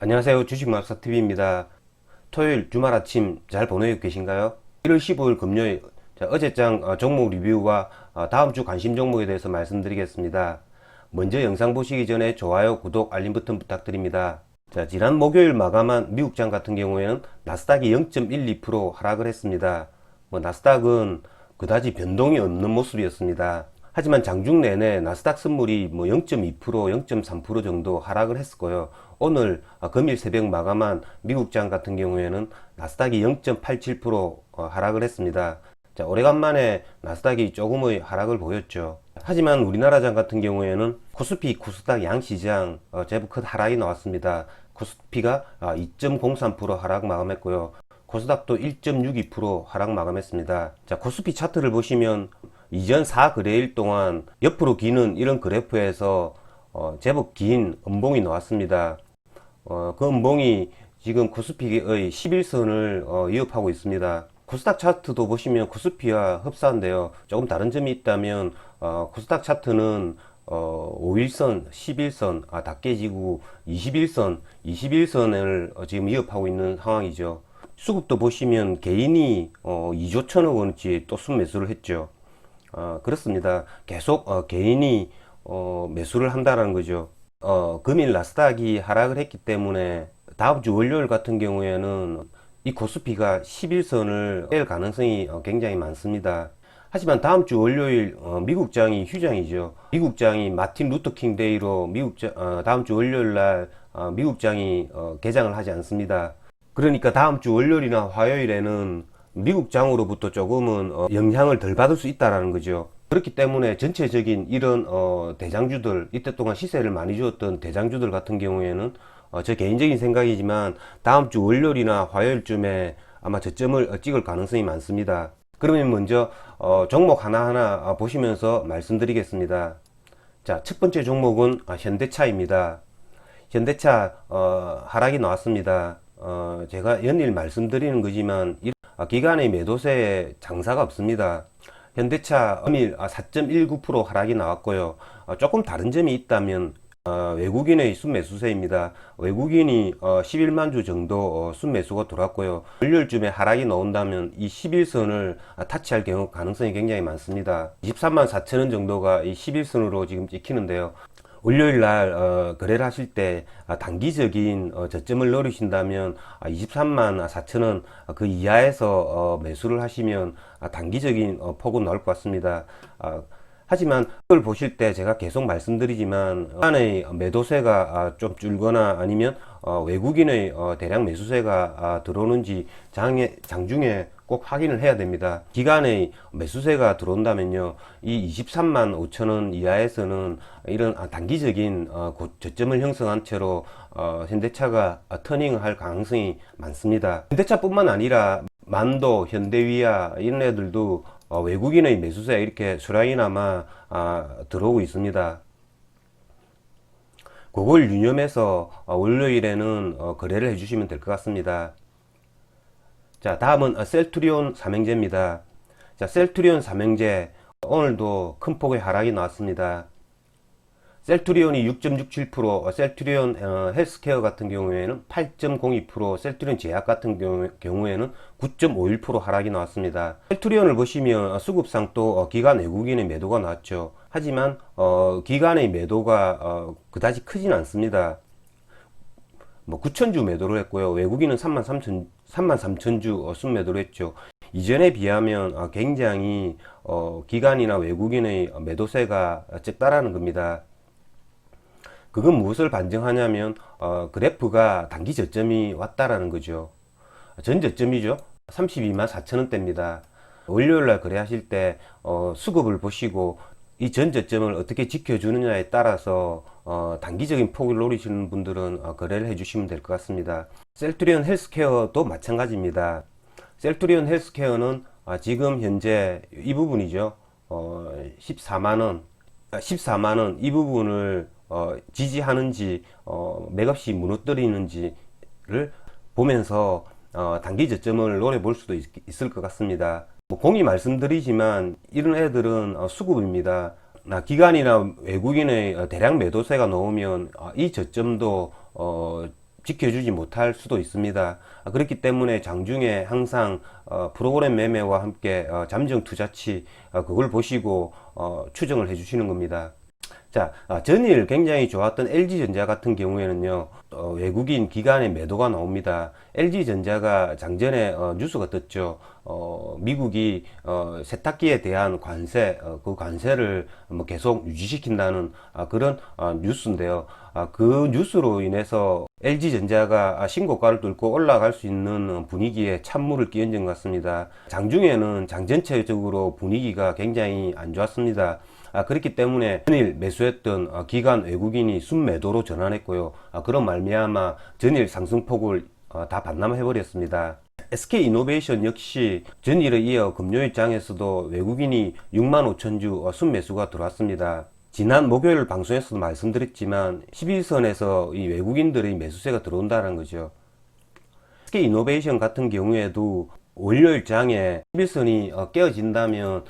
안녕하세요. 주식마법사TV입니다. 토요일 주말 아침 잘 보내고 계신가요? 1월 15일 금요일 어제장 종목 리뷰와 다음 주 관심 종목에 대해서 말씀드리겠습니다. 먼저 영상 보시기 전에 좋아요, 구독, 알림 버튼 부탁드립니다. 지난 목요일 마감한 미국장 같은 경우에는 나스닥이 0.12% 하락을 했습니다. 나스닥은 그다지 변동이 없는 모습이었습니다. 하지만 장중 내내 나스닥 선물이 0.2%, 0.3% 정도 하락을 했었고요. 오늘 금일 새벽 마감한 미국장 같은 경우에는 나스닥이 0.87% 하락을 했습니다. 오래간만에 나스닥이 조금의 하락을 보였죠. 하지만 우리나라 장 같은 경우에는 코스피, 코스닥 양시장 제법 큰 하락이 나왔습니다. 코스피가 2.03% 하락 마감했고요. 코스닥도 1.62% 하락 마감했습니다. 코스피 차트를 보시면 이전 4거래일 동안 옆으로 기는 이런 그래프에서 제법 긴 음봉이 나왔습니다. 그 음봉이 지금 코스피의 11선을 위협하고 있습니다. 코스닥 차트도 보시면 코스피와 흡사한데요. 조금 다른 점이 있다면 코스닥 차트는 5일선, 11선 다 깨지고 21선을 지금 위협하고 있는 상황이죠. 수급도 보시면 개인이 2조 1천억 원치 또 순매수를 했죠. 그렇습니다. 계속 개인이 매수를 한다는 거죠. 금일 나스닥이 하락을 했기 때문에 다음 주 월요일 같은 경우에는 이 코스피가 11선을 깰 가능성이 굉장히 많습니다. 하지만 다음 주 월요일 미국장이 휴장이죠. 미국장이 마틴 루터킹 데이로 다음 주 월요일 날 미국장이 개장을 하지 않습니다. 그러니까 다음 주 월요일이나 화요일에는 미국장으로부터 조금은 영향을 덜 받을 수 있다라는 거죠. 그렇기 때문에 전체적인 이런 대장주들, 이때 동안 시세를 많이 주었던 대장주들 같은 경우에는 제 개인적인 생각이지만 다음 주 월요일이나 화요일쯤에 아마 저점을 찍을 가능성이 많습니다. 그러면 먼저 종목 하나하나 보시면서 말씀드리겠습니다. 첫 번째 종목은 현대차입니다. 현대차 하락이 나왔습니다. 제가 연일 말씀드리는 거지만 기관의 매도세에 장사가 없습니다. 현대차 음일 4.19% 하락이 나왔고요. 조금 다른 점이 있다면 외국인의 순매수세입니다. 외국인이 11만 주 정도 순매수가 들어왔고요. 월요일쯤에 하락이 나온다면 이 11선을 타치할 경우 가능성이 굉장히 많습니다. 23만 4천 원 정도가 이 11선으로 지금 찍히는데요. 월요일 날 거래를 하실 때 단기적인 저점을 노리신다면 23만 4천원 그 이하에서 매수를 하시면 단기적인 폭은 나올 것 같습니다. 하지만 그걸 보실 때 제가 계속 말씀드리지만 안의 매도세가 좀 줄거나 아니면 외국인의 대량 매수세가 들어오는지 장중에 꼭 확인을 해야 됩니다. 기간의 매수세가 들어온다면요, 이 23만 5천원 이하에서는 이런 단기적인 저점을 형성한 채로 현대차가 터닝을 할 가능성이 많습니다. 현대차뿐만 아니라 만도, 현대위아 이런 애들도 외국인의 매수세 이렇게 수량이나마 들어오고 있습니다. 그걸 유념해서 월요일에는 거래를 해주시면 될 것 같습니다. 다음은 셀트리온 삼형제입니다. 셀트리온 삼형제 오늘도 큰 폭의 하락이 나왔습니다. 셀트리온이 6.67%, 셀트리온 헬스케어 같은 경우에는 8.02%, 셀트리온 제약 같은 경우에는 9.51% 하락이 나왔습니다. 셀트리온을 보시면 수급상 또 기관 외국인의 매도가 나왔죠. 하지만 기관의 매도가 그다지 크진 않습니다. 9천주 매도를 했고요. 외국인은 33,000주 순매도를 했죠. 이전에 비하면 굉장히 기관이나 외국인의 매도세가 적다라는 겁니다. 그건 무엇을 반증하냐면 그래프가 단기 저점이 왔다라는 거죠. 전 저점이죠. 32만 4천원대입니다. 월요일날 거래하실 때 수급을 보시고 이 전 저점을 어떻게 지켜주느냐에 따라서 단기적인 폭을 노리시는 분들은 거래를 해주시면 될 것 같습니다. 셀트리온 헬스케어도 마찬가지입니다. 셀트리온 헬스케어는 지금 현재 이 부분이죠. 14만원 이 부분을 지지하는지 맥없이 무너뜨리는지를 보면서 단기 저점을 노려볼 수도 있을 것 같습니다. 공히 말씀드리지만 이런 애들은 수급입니다. 기관이나 외국인의 대량 매도세가 나오면 이 저점도 지켜주지 못할 수도 있습니다. 그렇기 때문에 장중에 항상 프로그램 매매와 함께 잠정 투자치 그걸 보시고 추정을 해 주시는 겁니다. 자, 전일 굉장히 좋았던 LG전자 같은 경우에는요, 외국인 기관의 매도가 나옵니다. LG전자가 장전에 뉴스가 떴죠. 미국이 세탁기에 대한 관세, 그 관세를 뭐 계속 유지시킨다는 그런 뉴스인데요. 그 뉴스로 인해서 LG전자가 신고가를 뚫고 올라갈 수 있는 분위기에 찬물을 끼얹은 것 같습니다. 장중에는 장전체적으로 분위기가 굉장히 안 좋았습니다. 그렇기 때문에 전일 매수했던 기관 외국인이 순매도로 전환했고요. 그런 말미암아 전일 상승폭을 다 반납해 버렸습니다. SK이노베이션 역시 전일에 이어 금요일장에서도 외국인이 65,000주 순매수가 들어왔습니다. 지난 목요일 방송에서도 말씀드렸지만 11선에서 이 외국인들의 매수세가 들어온다는 거죠. SK이노베이션 같은 경우에도 월요일장에 11선이 깨어진다면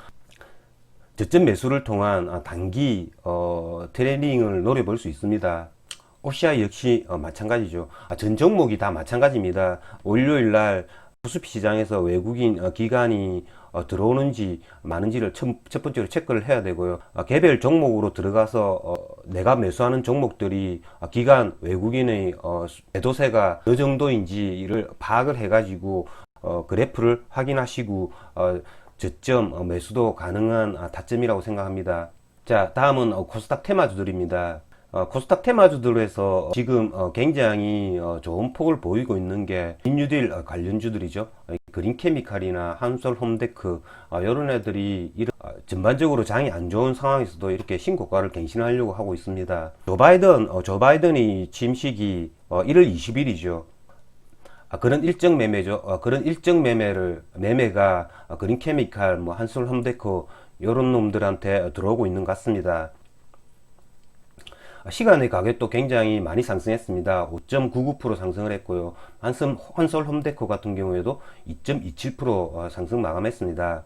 저점 매수를 통한 단기 트레이딩을 노려볼 수 있습니다. OCI 역시 마찬가지죠. 전 종목이 다 마찬가지입니다. 월요일 날 코스피 시장에서 외국인 기관이 들어오는지 마는지를 첫 번째로 체크를 해야 되고요. 개별 종목으로 들어가서 내가 매수하는 종목들이 기관 외국인의 매도세가 어느 정도인지를 파악을 해가지고 그래프를 확인하시고 저점 매수도 가능한 타점이라고 생각합니다. 자, 다음은 코스닥 테마주들입니다. 코스닥 테마주들에서 지금 굉장히 좋은 폭을 보이고 있는 게 인유딜 관련주들이죠. 그린케미칼이나 한솔홈데크 이런 애들이 전반적으로 장이 안 좋은 상황에서도 이렇게 신고가를 갱신하려고 하고 있습니다. 조 바이든이 취임식이 1월 20일이죠. 그런 일정 매매죠. 그런 일정 매매가 그린케미칼, 뭐 한솔홈데코 이런 놈들한테 들어오고 있는 것 같습니다. 시간의 가격도 굉장히 많이 상승했습니다. 5.99% 상승을 했고요. 한솔홈데코 같은 경우에도 2.27% 상승 마감했습니다.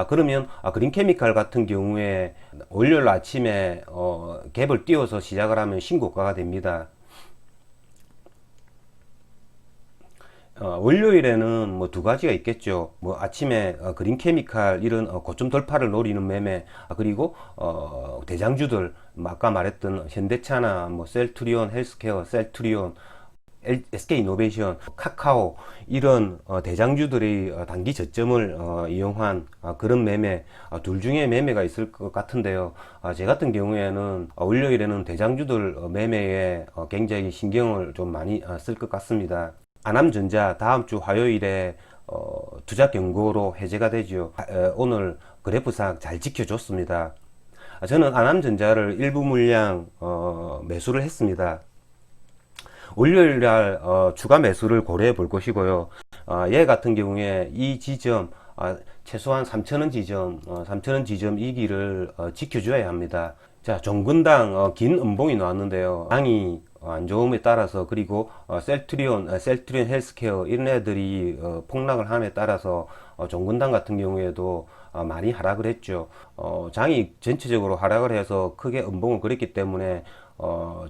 그러면 그린케미칼 같은 경우에 월요일 아침에 갭을 띄워서 시작을 하면 신고가가 됩니다. 월요일에는 뭐 두 가지가 있겠죠. 뭐 아침에 그린케미칼 이런 고점 돌파를 노리는 매매, 그리고 대장주들 아까 말했던 현대차나 뭐 셀트리온 헬스케어, 셀트리온, SK이노베이션, 카카오 이런 대장주들이 단기 저점을 이용한 그런 매매, 둘 중에 매매가 있을 것 같은데요. 제 같은 경우에는 월요일에는 대장주들 매매에 굉장히 신경을 좀 많이 쓸 것 같습니다. 아남전자 다음 주 화요일에 투자 경고로 해제가 되죠. 오늘 그래프상 잘 지켜줬습니다. 저는 아남전자를 일부 물량 매수를 했습니다. 월요일날 추가 매수를 고려해 볼 것이고요. 얘 같은 경우에 이 지점 최소한 3,000원 지점 3,000원 지점 이기를 지켜줘야 합니다. 자, 종근당 긴 음봉이 나왔는데요. 당이 안 좋음에 따라서, 그리고 셀트리온 헬스케어 이런 애들이 폭락을 함에 따라서 종근당 같은 경우에도 많이 하락을 했죠. 장이 전체적으로 하락을 해서 크게 음봉을 그렸기 때문에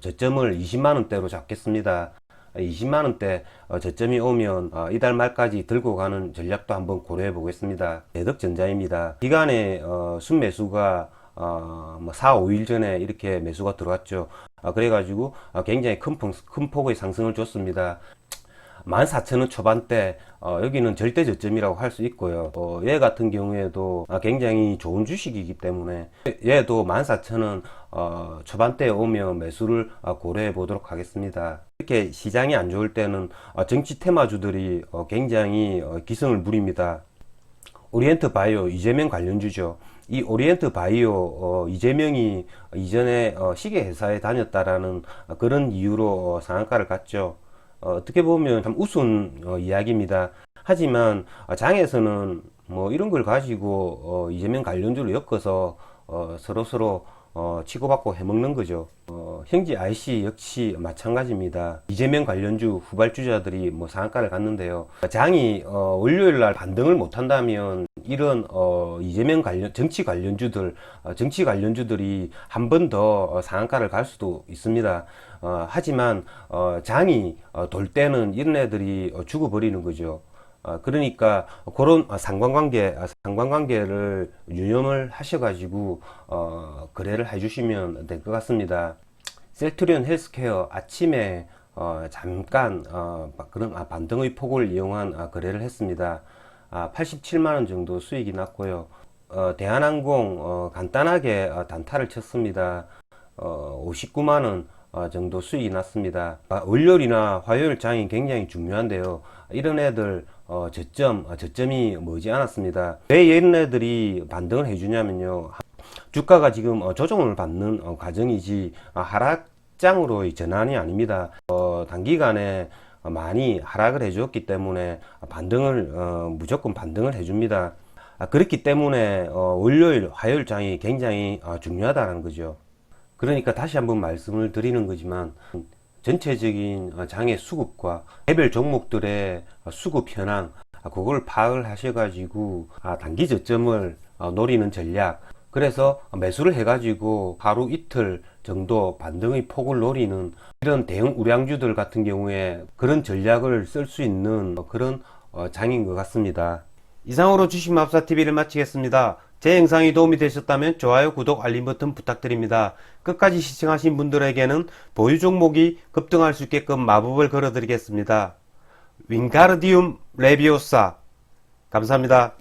저점을 20만원대로 잡겠습니다. 20만원대 저점이 오면 이달 말까지 들고 가는 전략도 한번 고려해 보겠습니다. 대덕전자입니다. 기간의 순매수가 뭐 4, 5일 전에 이렇게 매수가 들어왔죠. 그래가지고 굉장히 큰 폭의 상승을 줬습니다. 14,000원 초반대, 여기는 절대 저점이라고 할 수 있고요. 얘 같은 경우에도 굉장히 좋은 주식이기 때문에 얘도 14,000원 초반대에 오면 매수를 고려해 보도록 하겠습니다. 이렇게 시장이 안 좋을 때는 정치 테마주들이 굉장히 기승을 부립니다. 오리엔트 바이오, 이재명 관련주죠. 이 오리엔트 바이오 이재명이 이전에 시계 회사에 다녔다라는 그런 이유로 상한가를 갔죠. 어떻게 보면 참 우스운 이야기입니다. 하지만 장에서는 뭐 이런 걸 가지고 이재명 관련주를 엮어서 서로 치고받고 해먹는 거죠. 형제 IC 역시 마찬가지입니다. 이재명 관련주 후발주자들이 뭐 상한가를 갔는데요. 장이 월요일 날 반등을 못한다면 이런 이재명 관련 정치 관련주들이 한 번 더 상한가를 갈 수도 있습니다. 하지만 장이 돌 때는 이런 애들이 죽어버리는 거죠. 그러니까 그런 상관관계를 유념을 하셔가지고 거래를 해주시면 될 것 같습니다. 셀트리온 헬스케어 아침에 잠깐 그런 반등의 폭을 이용한 거래를 했습니다. 87만원 정도 수익이 났고요. 대한항공 간단하게 단타를 쳤습니다. 59만원 정도 수익이 났습니다. 월요일이나 화요일 장이 굉장히 중요한데요. 이런 애들 저점이 머지 않았습니다. 왜 이런 애들이 반등을 해주냐면요. 주가가 지금 조정을 받는 과정이지 하락장으로의 전환이 아닙니다. 단기간에 많이 하락을 해주었기 때문에 무조건 반등을 해줍니다. 그렇기 때문에 월요일, 화요일 장이 굉장히 중요하다는 거죠. 그러니까 다시 한번 말씀을 드리는 거지만 전체적인 장의 수급과 개별 종목들의 수급 현황 그걸 파악을 하셔가지고 단기 저점을 노리는 전략, 그래서 매수를 해가지고 하루 이틀 정도 반등의 폭을 노리는 이런 대형 우량주들 같은 경우에 그런 전략을 쓸 수 있는 그런 장인 것 같습니다. 이상으로 주식마법사TV를 마치겠습니다. 제 영상이 도움이 되셨다면 좋아요, 구독, 알림 버튼 부탁드립니다. 끝까지 시청하신 분들에게는 보유 종목이 급등할 수 있게끔 마법을 걸어드리겠습니다. 윙가르디움 레비오사. 감사합니다.